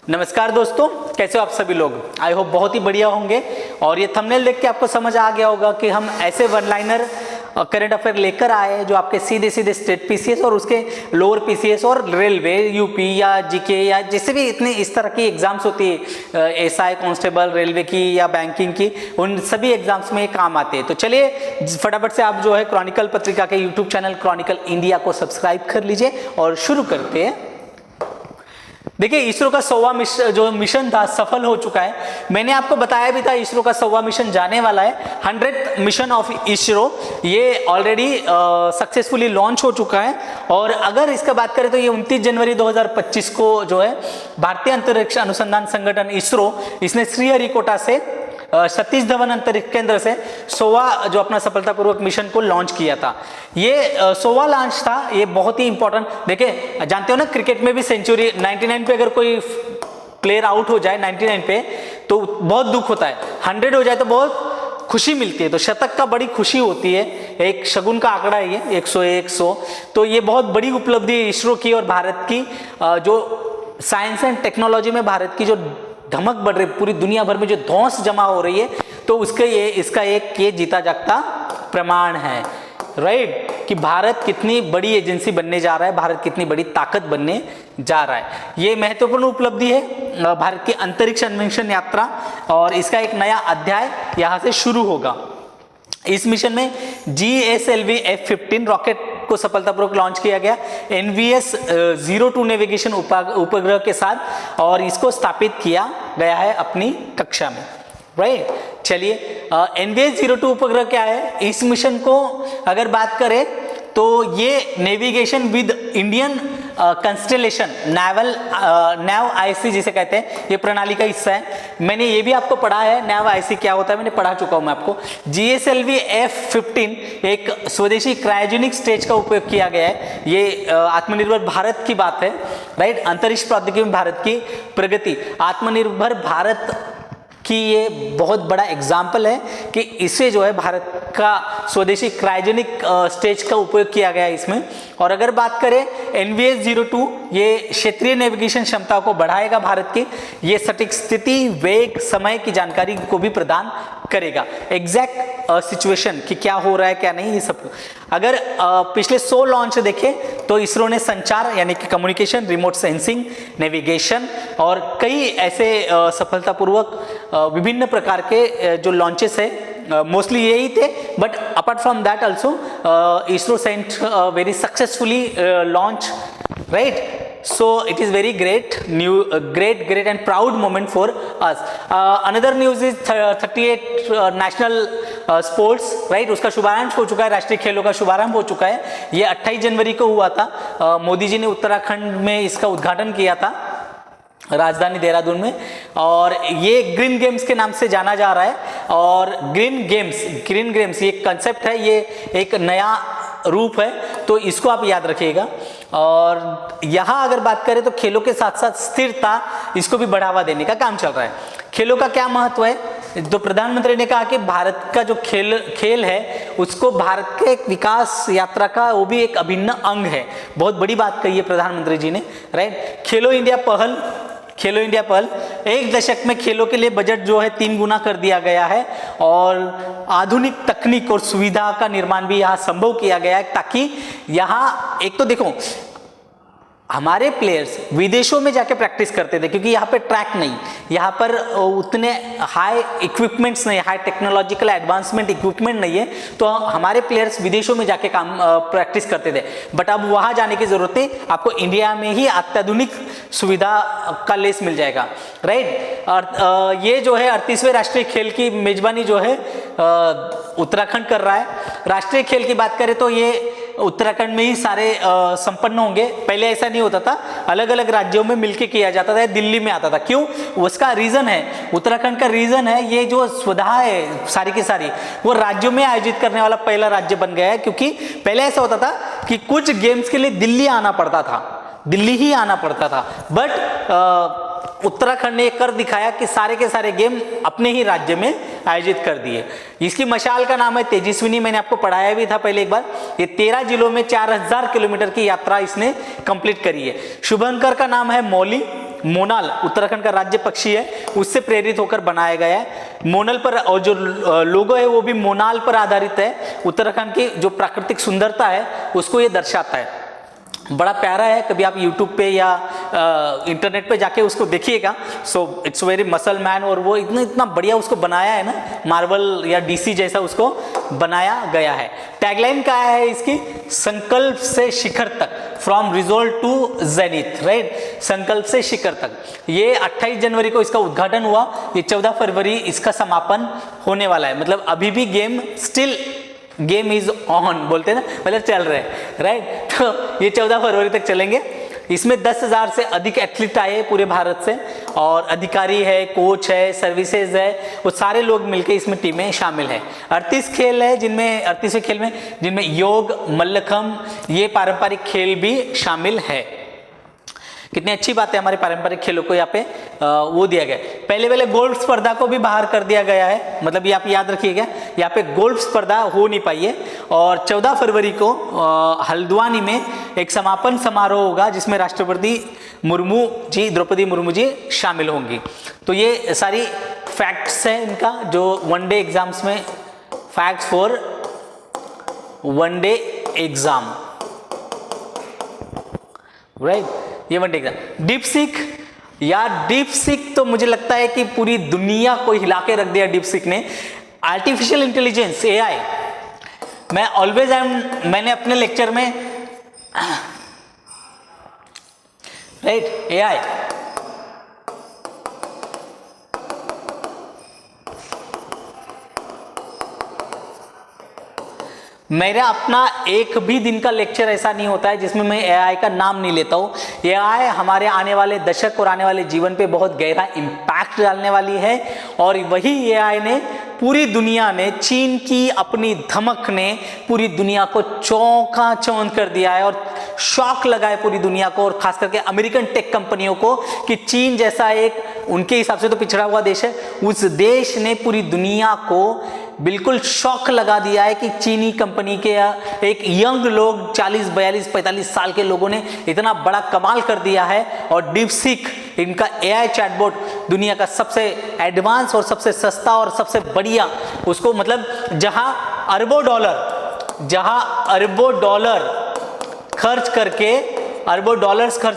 नमस्कार दोस्तों, कैसे हो आप सभी लोग। आई होप बहुत ही बढ़िया होंगे। और ये थंबनेल देख के आपको समझ आ गया होगा कि हम ऐसे वन लाइनर करंट अफेयर लेकर आए जो आपके सीधे सीधे स्टेट पीसीएस और उसके लोअर पीसीएस और रेलवे यूपी या जीके या जैसे भी इतने इस तरह की एग्जाम्स होती है, एसआई कांस्टेबल रेलवे की या बैंकिंग की, उन सभी एग्जाम्स में काम आते हैं। तो चलिए फटाफट से आप जो है क्रॉनिकल पत्रिका के यूट्यूब चैनल क्रॉनिकल इंडिया को सब्सक्राइब कर लीजिए और शुरू करते हैं। देखिए, इसरो का 100वां जो मिशन था सफल हो चुका है। मैंने आपको बताया भी था इसरो का 100वां मिशन जाने वाला है। 100th मिशन ऑफ इसरो ये ऑलरेडी सक्सेसफुली लॉन्च हो चुका है। और अगर इसका बात करें तो ये 29 जनवरी 2025 को जो है भारतीय अंतरिक्ष अनुसंधान संगठन इसरो इसने श्रीहरिकोटा से सतीश धवन अंतरिक्ष केंद्र से 100वां जो अपना सफलतापूर्वक मिशन को लॉन्च किया था। ये 100वां लॉन्च था। ये बहुत ही इंपॉर्टेंट, देखिए जानते हो ना क्रिकेट में भी सेंचुरी 99 पे अगर कोई प्लेयर आउट हो जाए 99 पे तो बहुत दुख होता है, 100 हो जाए तो बहुत खुशी मिलती है। तो शतक का बड़ी खुशी होती है, एक शगुन का आंकड़ा है ये 100। तो ये बहुत बड़ी उपलब्धि है इसरो की और भारत की, जो साइंस एंड टेक्नोलॉजी में भारत की जो धमक बढ़ रही, पूरी दुनिया भर में जो धौंस जमा हो रही है, तो उसके इसका एक ये जीता जागता प्रमाण है, राइट, कि भारत कितनी बड़ी एजेंसी बनने जा रहा है, भारत कितनी बड़ी ताकत बनने जा रहा है। ये महत्वपूर्ण उपलब्धि है भारत की अंतरिक्ष अन्वेषण यात्रा, और इसका एक नया अध्याय यहाँ से शुरू होगा। इस मिशन में GSLV F-15 रॉकेट को सफलतापूर्वक लॉन्च किया गया NVS-02 नेविगेशन उपग्रह के साथ, और इसको स्थापित किया गया है अपनी कक्षा में, राइट। चलिए, NVS-02 उपग्रह क्या है, इस मिशन को अगर बात करें तो ये navigation with Indian constellation NavIC जिसे कहते हैं, ये प्रणाली का हिस्सा है। मैंने ये भी आपको पढ़ा है नैव आईसी क्या होता है, मैंने पढ़ा चुका हूं मैं आपको। GSLV F-15 एक स्वदेशी क्रायोजेनिक स्टेज का उपयोग किया गया है। ये आत्मनिर्भर भारत की बात है, राइट। अंतरिक्ष प्रौद्योगिकी में भारत की प्रगति, आत्मनिर्भर भारत कि ये बहुत बड़ा एग्जाम्पल है कि इसे जो है भारत का स्वदेशी क्रायोजेनिक स्टेज का उपयोग किया गया है इसमें। और अगर बात करें NVS-02, ये क्षेत्रीय नेविगेशन क्षमता को बढ़ाएगा भारत की। ये सटीक स्थिति, वेग, समय की जानकारी को भी प्रदान करेगा, एग्जैक्ट सिचुएशन कि क्या हो रहा है क्या नहीं, ये सब। अगर पिछले 100 लॉन्च देखें तो इसरो ने संचार यानी कि कम्युनिकेशन, रिमोट सेंसिंग, नेविगेशन और कई ऐसे सफलतापूर्वक विभिन्न प्रकार के जो लॉन्चेस है, मोस्टली यही थे, but apart from that also ISRO sent very successfully launch, right. So it is very great and proud moment for us. Another news is 38 national sports, right, उसका शुभारंभ हो चुका है, राष्ट्रीय खेलों का शुभारंभ हो चुका है। ये 28 जनवरी को हुआ था। मोदी जी ने उत्तराखंड में इसका उद्घाटन किया था, राजधानी देहरादून में। और ये ग्रीन गेम्स के नाम से जाना जा रहा है। और ग्रीन गेम्स ये कंसेप्ट है, ये एक नया रूप है, तो इसको आप याद रखिएगा। और यहाँ अगर बात करें तो खेलों के साथ साथ स्थिरता, इसको भी बढ़ावा देने का काम चल रहा है। खेलों का क्या महत्व है, तो प्रधानमंत्री ने कहा कि भारत का जो खेल है उसको भारत के एक विकास यात्रा का वो भी एक अभिन्न अंग है। बहुत बड़ी बात कही है प्रधानमंत्री जी ने, राइट। खेलो इंडिया पहल, एक दशक में खेलों के लिए बजट जो है 3 गुना कर दिया गया है। और आधुनिक तकनीक और सुविधा का निर्माण भी यहाँ संभव किया गया है, ताकि यहाँ एक तो देखो हमारे प्लेयर्स विदेशों में जाके प्रैक्टिस करते थे, क्योंकि यहाँ पे ट्रैक नहीं, यहाँ पर उतने हाई इक्विपमेंट्स नहीं, हाई टेक्नोलॉजिकल एडवांसमेंट इक्विपमेंट नहीं है, तो हमारे प्लेयर्स विदेशों में जाके प्रैक्टिस करते थे। बट अब वहाँ जाने की जरूरत नहीं, आपको इंडिया में ही अत्याधुनिक सुविधा का लेस मिल जाएगा, राइट। और ये जो है 38वें राष्ट्रीय खेल की मेजबानी जो है उत्तराखंड कर रहा है। राष्ट्रीय खेल की बात करें तो ये उत्तराखंड में ही सारे संपन्न होंगे। पहले ऐसा नहीं होता था, अलग अलग राज्यों में मिलके किया जाता था, दिल्ली में आता था। क्यों, उसका रीजन है, उत्तराखंड का रीजन है, ये जो स्पर्धा है सारी की सारी वो राज्यों में आयोजित करने वाला पहला राज्य बन गया है। क्योंकि पहले ऐसा होता था कि कुछ गेम्स के लिए दिल्ली आना पड़ता था, दिल्ली ही आना पड़ता था, बट उत्तराखंड ने कर दिखाया कि सारे के सारे गेम अपने ही राज्य में आयोजित कर दिए। इसकी मशाल का नाम है तेजस्विनी, मैंने आपको पढ़ाया भी था पहले एक बार। ये 13 जिलों में 4000 किलोमीटर की यात्रा इसने कंप्लीट करी है। शुभंकर का नाम है मौली, मोनाल उत्तराखंड का राज्य पक्षी है, उससे प्रेरित होकर बनाया गया है। मोनाल पर, और जो लोगो है वो भी मोनाल पर आधारित है। उत्तराखंड की जो प्राकृतिक सुंदरता है उसको ये दर्शाता है। बड़ा प्यारा है, कभी आप YouTube पे या इंटरनेट पे जाके उसको देखिएगा। So it's very muscle man, और वो इतना बढ़िया उसको बनाया है ना, मार्वल या DC जैसा उसको बनाया गया है। टैगलाइन क्या है इसकी? संकल्प से शिखर तक, from resolve to zenith, right, संकल्प से शिखर तक। ये 28 जनवरी को इसका उद्घाटन हुआ, ये 14 फरवरी इसका समापन होने वाला है। मतलब अभी भी गेम इज ऑन बोलते हैं ना, मतलब चल रहे हैं, राइट। तो ये 14 फरवरी तक चलेंगे। इसमें 10,000 से अधिक एथलीट आए पूरे भारत से, और अधिकारी है, कोच है, सर्विसेज है, वो सारे लोग मिलके इसमें टीमें शामिल है। 38 खेल है, जिनमें 38वें खेल में जिनमें योग, मल्लखम्ब, ये पारंपरिक खेल भी शामिल है। कितनी अच्छी बात है, हमारे पारंपरिक खेलों को यहाँ पे वो दिया गया है। पहले गोल्फ स्पर्धा को भी बाहर कर दिया गया है, मतलब ये आप याद रखिएगा, यहाँ पे गोल्फ स्पर्धा हो नहीं पाई है। और 14 फरवरी को हल्द्वानी में एक समापन समारोह होगा, जिसमें राष्ट्रपति द्रौपदी मुर्मू जी शामिल होंगी। तो ये सारी फैक्ट्स है इनका, जो वनडे एग्जाम्स में, facts for one day exam, right, ये वनडे एग्जाम। डीपसीक तो मुझे लगता है कि पूरी दुनिया को हिला के रख दिया डीपसीक ने। आर्टिफिशियल इंटेलिजेंस, AI, मैंने अपने लेक्चर में, राइट, AI मेरा अपना एक भी दिन का लेक्चर ऐसा नहीं होता है जिसमें मैं AI का नाम नहीं लेता हूँ। AI हमारे आने वाले दशक और आने वाले जीवन पे बहुत गहरा इम्पैक्ट डालने वाली है, और वही AI ने पूरी दुनिया ने, चीन की अपनी धमक ने पूरी दुनिया को चौंकाचौंध कर दिया है, और शॉक लगा है पूरी दुनिया को, और खास करके अमेरिकन टेक कंपनियों को, कि चीन जैसा एक, उनके हिसाब से तो पिछड़ा हुआ देश है, उस देश ने पूरी दुनिया को बिल्कुल शॉक लगा दिया है कि चीनी कंपनी के एक यंग लोग, 40, 42, 45 साल के लोगों ने इतना बड़ा कमाल कर दिया है। और डीपसीक, इनका AI चैटबॉट दुनिया का सबसे एडवांस और सबसे सस्ता और सबसे बढ़िया, उसको मतलब जहां अरबों डॉलर खर्च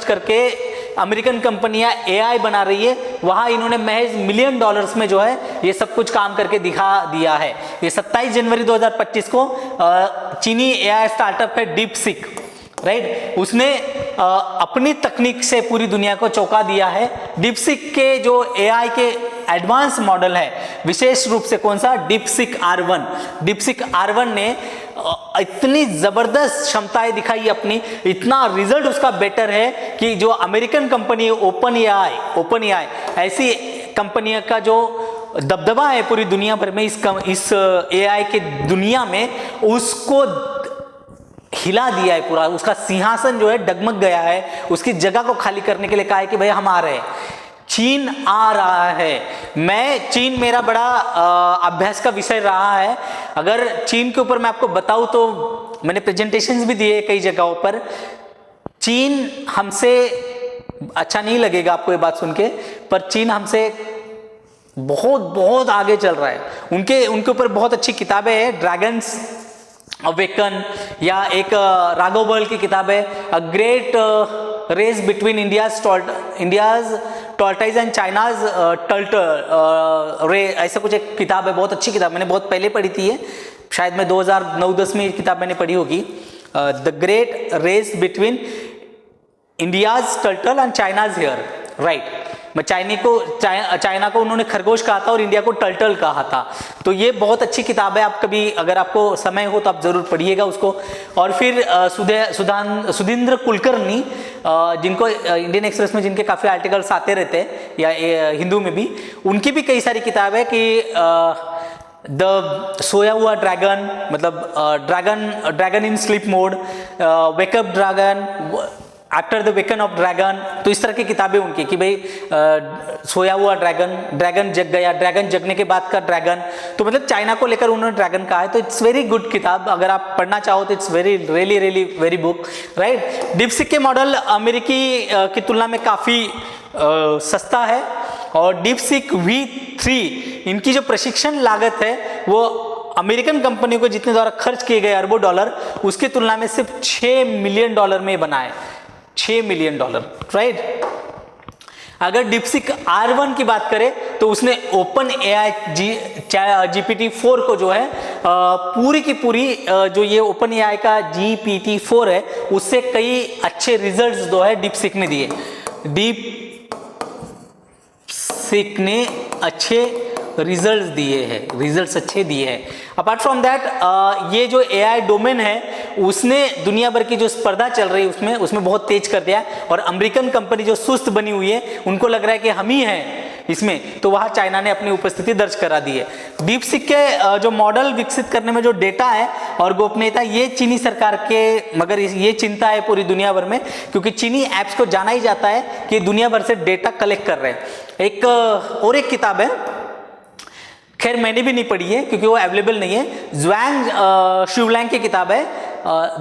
करके अमेरिकन कंपनियां AI बना रही है, वहां इन्होंने महज $मिलियन में जो है ये सब कुछ काम करके दिखा दिया है। ये 27 जनवरी 2025 को चीनी AI स्टार्टअप है डीपसीक, राइट, उसने अपनी तकनीक से पूरी दुनिया को चौंका दिया है। डीपसीक के जो AI के एडवांस मॉडल है, विशेष रूप से कौन सा, डीपसीक R1 ने इतनी जबरदस्त क्षमताएं दिखाई अपनी, इतना रिजल्ट उसका बेटर है कि जो अमेरिकन कंपनी ओपन एआई ऐसी कंपनियों का जो दबदबा है पूरी दुनिया भर में, इस AI के दुनिया में, उसको हिला दिया है पूरा। उसका सिंहासन जो है डगमग गया है, उसकी जगह को खाली करने के लिए कहा है कि भाई हम आ रहे हैं, चीन आ रहा है। चीन मेरा बड़ा अभ्यास का विषय रहा है। अगर चीन के ऊपर मैं आपको बताऊं तो मैंने प्रेजेंटेशंस भी दिए कई जगहों पर। चीन हमसे, अच्छा नहीं लगेगा आपको ये बात सुन के, पर चीन हमसे बहुत बहुत आगे चल रहा है। उनके ऊपर बहुत अच्छी किताबें हैं, ड्रैगन्स अवेकन, या एक राघव बोयल की किताब है a great race between India's tortoise and China's turtle, ऐसा कुछ एक किताब है, बहुत अच्छी किताब, मैंने बहुत पहले पढ़ी थी ये, शायद मैं 2009-10 में ये किताब मैंने पढ़ी होगी, the great race between India's turtle and China's hare, right. मैं चाइना को उन्होंने खरगोश कहा था और इंडिया को टर्टल कहा था। तो ये बहुत अच्छी किताब है, आप कभी अगर आपको समय हो तो आप जरूर पढ़िएगा उसको। और फिर सुधींद्र कुलकर्णी, जिनको इंडियन एक्सप्रेस में जिनके काफ़ी आर्टिकल्स आते रहते हैं, या हिंदू में भी, उनकी भी कई सारी किताब है कि द सोया हुआ ड्रैगन, मतलब dragon in sleep mode, wake up dragon, after the woken of dragon, तो इस तरह की किताबें उनकी कि भाई सोया हुआ ड्रैगन, ड्रैगन जग गया, ड्रैगन जगने के बाद का ड्रैगन, तो मतलब चाइना को लेकर उन्होंने ड्रैगन कहा है। तो इट्स वेरी गुड किताब, अगर आप पढ़ना चाहो तो it's very really really very book, right. DeepSeek के मॉडल अमेरिकी की तुलना में काफ़ी सस्ता है, और डीपसीक V3 इनकी जो प्रशिक्षण लागत है वो अमेरिकन कंपनी को जितने द्वारा खर्च किए गए अरबों डॉलर, उसकी तुलना में सिर्फ $6 मिलियन में बना है, $6 मिलियन, राइट। अगर डीपसीक R1 की बात करें तो उसने ओपन AI GPT-4 को जो है पूरी की पूरी जो ये ओपन AI का GPT-4 है उससे कई अच्छे रिजल्ट्स जो है डीपसीक ने दिए, डीपसीक ने अच्छे रिजल्ट्स दिए हैं, रिजल्ट्स अच्छे दिए हैं। अपार्ट फ्रॉम दैट ये जो AI डोमेन है उसने दुनिया भर की जो स्पर्धा चल रही है उसमें बहुत तेज कर दिया, और अमेरिकन कंपनी जो सुस्त बनी हुई है उनको लग रहा है कि हम ही हैं इसमें, तो वहाँ चाइना ने अपनी उपस्थिति दर्ज करा दी है। डीपसीक के जो मॉडल विकसित करने में जो डेटा है और गोपनीयता, ये चीनी सरकार के, मगर ये चिंता है पूरी दुनिया भर में, क्योंकि चीनी ऐप्स को जाना ही जाता है कि दुनिया भर से डेटा कलेक्ट कर रहे हैं। एक और एक किताब है, खैर मैंने भी नहीं पढ़ी है क्योंकि वो अवेलेबल नहीं है, ज़ुआंग शुवलैंग की किताब है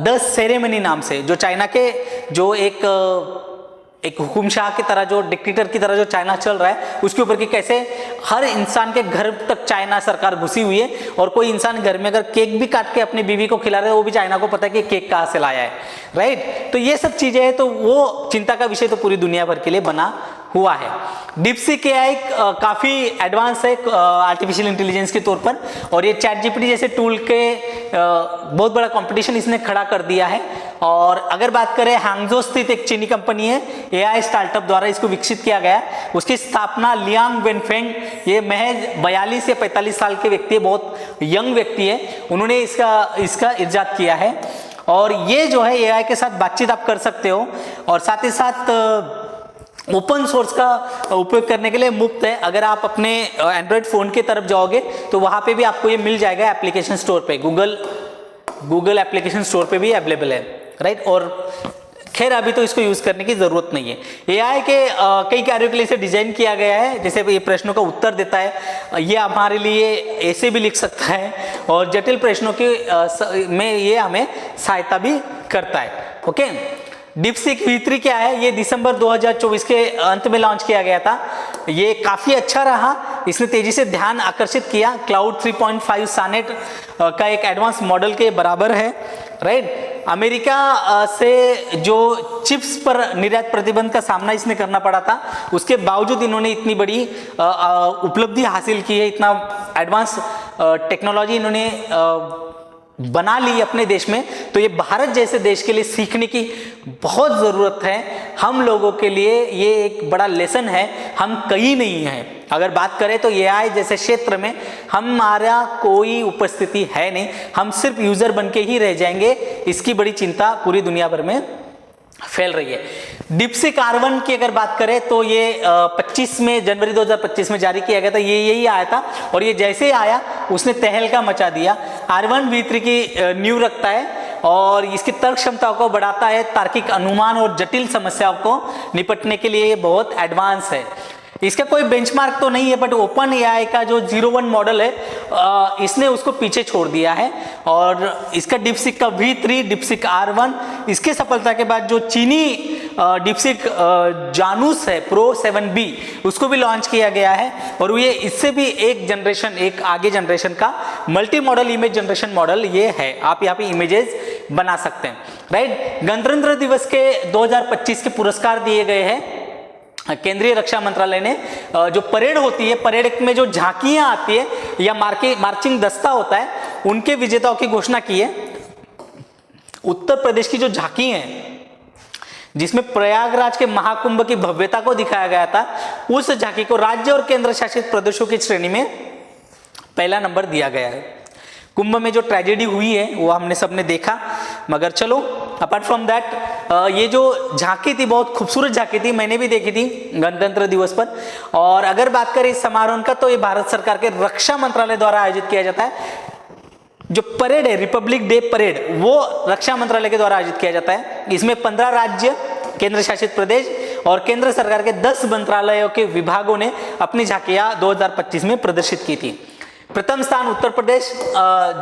द सेरेमनी नाम से, जो चाइना के जो एक हुकुमशाह की तरह, जो डिक्टेटर की तरह जो चाइना चल रहा है उसके ऊपर कि कैसे हर इंसान के घर तक चाइना सरकार घुसी हुई है, और कोई इंसान घर में अगर केक भी काट के अपनी बीवी को खिला रहा है वो भी चाइना को पता है कि केक कहाँ से लाया है, राइट। तो ये सब चीज़ें हैं, तो वो चिंता का विषय तो पूरी दुनिया भर के लिए बना हुआ है। डीपसीक AI काफ़ी एडवांस है आर्टिफिशियल इंटेलिजेंस के तौर पर, और ये चैट GPT जैसे टूल के बहुत बड़ा कंपटीशन इसने खड़ा कर दिया है। और अगर बात करें, हांगझो स्थित एक चीनी कंपनी है, AI स्टार्टअप द्वारा इसको विकसित किया गया, उसकी स्थापना लियांग वेनफेंग, ये महज 42 या 45 साल के व्यक्ति है, बहुत यंग व्यक्ति है, उन्होंने इसका इजाद किया है। और ये जो है AI के साथ बातचीत आप कर सकते हो, और साथ ही साथ ओपन सोर्स का उपयोग करने के लिए मुफ्त है। अगर आप अपने एंड्रॉयड फ़ोन की तरफ जाओगे तो वहाँ पे भी आपको ये मिल जाएगा एप्लीकेशन स्टोर पे, गूगल एप्लीकेशन स्टोर पे भी अवेलेबल है, राइट। और खैर अभी तो इसको यूज़ करने की ज़रूरत नहीं है। AI के कई कार्यों के लिए इसे डिज़ाइन किया गया है, जैसे ये प्रश्नों का उत्तर देता है, ये हमारे लिए ऐसे भी लिख सकता है, और जटिल प्रश्नों के में ये हमें सहायता भी करता है, ओके। डीपसीक V3 क्या है, ये दिसंबर 2024 के अंत में लॉन्च किया गया था। ये काफ़ी अच्छा रहा, इसने तेज़ी से ध्यान आकर्षित किया। क्लाउड 3.5 सानेट का एक एडवांस मॉडल के बराबर है, राइट। अमेरिका से जो चिप्स पर निर्यात प्रतिबंध का सामना इसने करना पड़ा था, उसके बावजूद इन्होंने इतनी बड़ी उपलब्धि हासिल की है, इतना एडवांस टेक्नोलॉजी इन्होंने बना ली अपने देश में। तो ये भारत जैसे देश के लिए सीखने की बहुत ज़रूरत है। हम लोगों के लिए ये एक बड़ा लेसन है, हम कहीं नहीं हैं। अगर बात करें तो AI जैसे क्षेत्र में हमारा कोई उपस्थिति है नहीं, हम सिर्फ यूज़र बन के ही रह जाएंगे, इसकी बड़ी चिंता पूरी दुनिया भर में फैल रही है। डीपसीक R1 की अगर बात करें तो ये 25 में जनवरी 2025 में जारी किया गया था, ये यही आया था, और ये जैसे ही आया उसने तहलका मचा दिया। R1 V3 की नींव रखता है और इसकी तर्क क्षमता को बढ़ाता है, तार्किक अनुमान और जटिल समस्याओं को निपटने के लिए ये बहुत एडवांस है। इसका कोई बेंचमार्क तो नहीं है, बट ओपन AI का जो 01 मॉडल है इसने उसको पीछे छोड़ दिया है। और इसका डीपसीक का V3, डीपसीक R1, इसके सफलता के बाद जो चीनी डीपसीक जानूस है Pro 7B, उसको भी लॉन्च किया गया है, और ये इससे भी एक आगे जनरेशन का multi modal image generation model ये है। आप यहाँ पे इमेजेस बना सकते हैं, राइट। गणतंत्र दिवस के 2025 के पुरस्कार दिए गए हैं। केंद्रीय रक्षा मंत्रालय ने जो परेड होती है, परेड में जो झांकियां आती है या मार्चिंग दस्ता होता है, उनके विजेताओं की घोषणा की है। उत्तर प्रदेश की जो झांकी है, जिसमें प्रयागराज के महाकुंभ की भव्यता को दिखाया गया था, उस झांकी को राज्य और केंद्र शासित प्रदेशों की श्रेणी में पहला नंबर दिया गया है। कुंभ में जो ट्रेजेडी हुई है वो हमने सबने देखा, मगर चलो अपार्ट फ्रॉम दैट ये जो झांकी थी बहुत खूबसूरत झांकी थी, मैंने भी देखी थी गणतंत्र दिवस पर। और अगर बात करें इस समारोह का, तो ये भारत सरकार के रक्षा मंत्रालय द्वारा आयोजित किया जाता है। जो परेड है, रिपब्लिक डे परेड, वो रक्षा मंत्रालय के द्वारा आयोजित किया जाता है। इसमें 15 राज्य, केंद्र शासित प्रदेश और केंद्र सरकार के 10 मंत्रालयों के विभागों ने अपनी झांकियां 2025 में प्रदर्शित की थी। प्रथम स्थान उत्तर प्रदेश,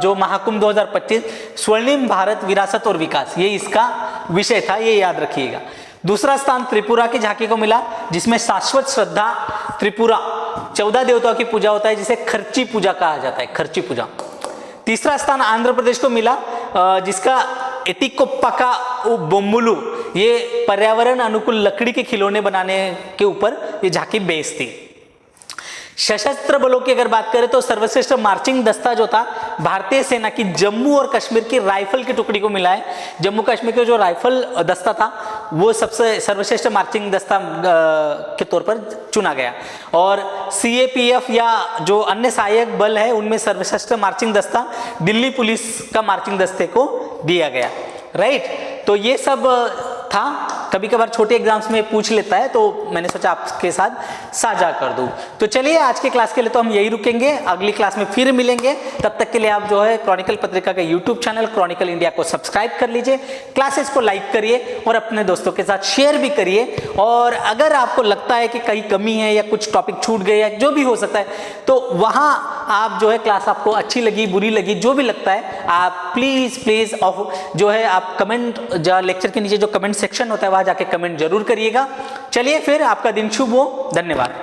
जो महाकुंभ 2025 स्वर्णिम भारत विरासत और विकास, ये इसका विषय था, ये याद रखिएगा। दूसरा स्थान त्रिपुरा की झांकी को मिला, जिसमें शाश्वत श्रद्धा त्रिपुरा 14 देवताओं की पूजा होता है, जिसे खर्ची पूजा कहा जाता है, खर्ची पूजा। तीसरा स्थान आंध्र प्रदेश को मिला, जिसका एटिकोप्पका बोम्बुलू, ये पर्यावरण अनुकूल लकड़ी के खिलौने बनाने के ऊपर ये झांकी बेस्ड थी। सशस्त्र बलों की अगर बात करें तो सर्वश्रेष्ठ मार्चिंग दस्ता जो था भारतीय सेना की जम्मू और कश्मीर की राइफल की टुकड़ी को मिला है। जम्मू कश्मीर का जो राइफल दस्ता था वो सबसे सर्वश्रेष्ठ मार्चिंग दस्ता के तौर पर चुना गया, और CAPF या जो अन्य सहायक बल है उनमें सर्वश्रेष्ठ मार्चिंग दस्ता दिल्ली पुलिस का मार्चिंग दस्ते को दिया गया। राइट, तो ये सब था। कभी कभार छोटे एग्जाम्स में पूछ लेता है, तो मैंने सोचा आपके साथ साझा कर दूं। तो चलिए आज के क्लास के लिए तो हम यही रुकेंगे, अगली क्लास में फिर मिलेंगे। तब तक के लिए आप जो है क्रॉनिकल पत्रिका के यूट्यूब चैनल क्रॉनिकल इंडिया को सब्सक्राइब कर लीजिए, क्लासेस को लाइक करिए और अपने दोस्तों के साथ शेयर भी करिए। और अगर आपको लगता है कि कहीं कमी है या कुछ टॉपिक छूट गए या जो भी हो सकता है, तो वहाँ आप जो है क्लास आपको अच्छी लगी बुरी लगी जो भी लगता है, आप प्लीज़ जो है आप कमेंट, लेक्चर के नीचे जो कमेंट सेक्शन होता है वहाँ जाके कमेंट जरूर करिएगा। चलिए फिर, आपका दिन शुभ हो, धन्यवाद।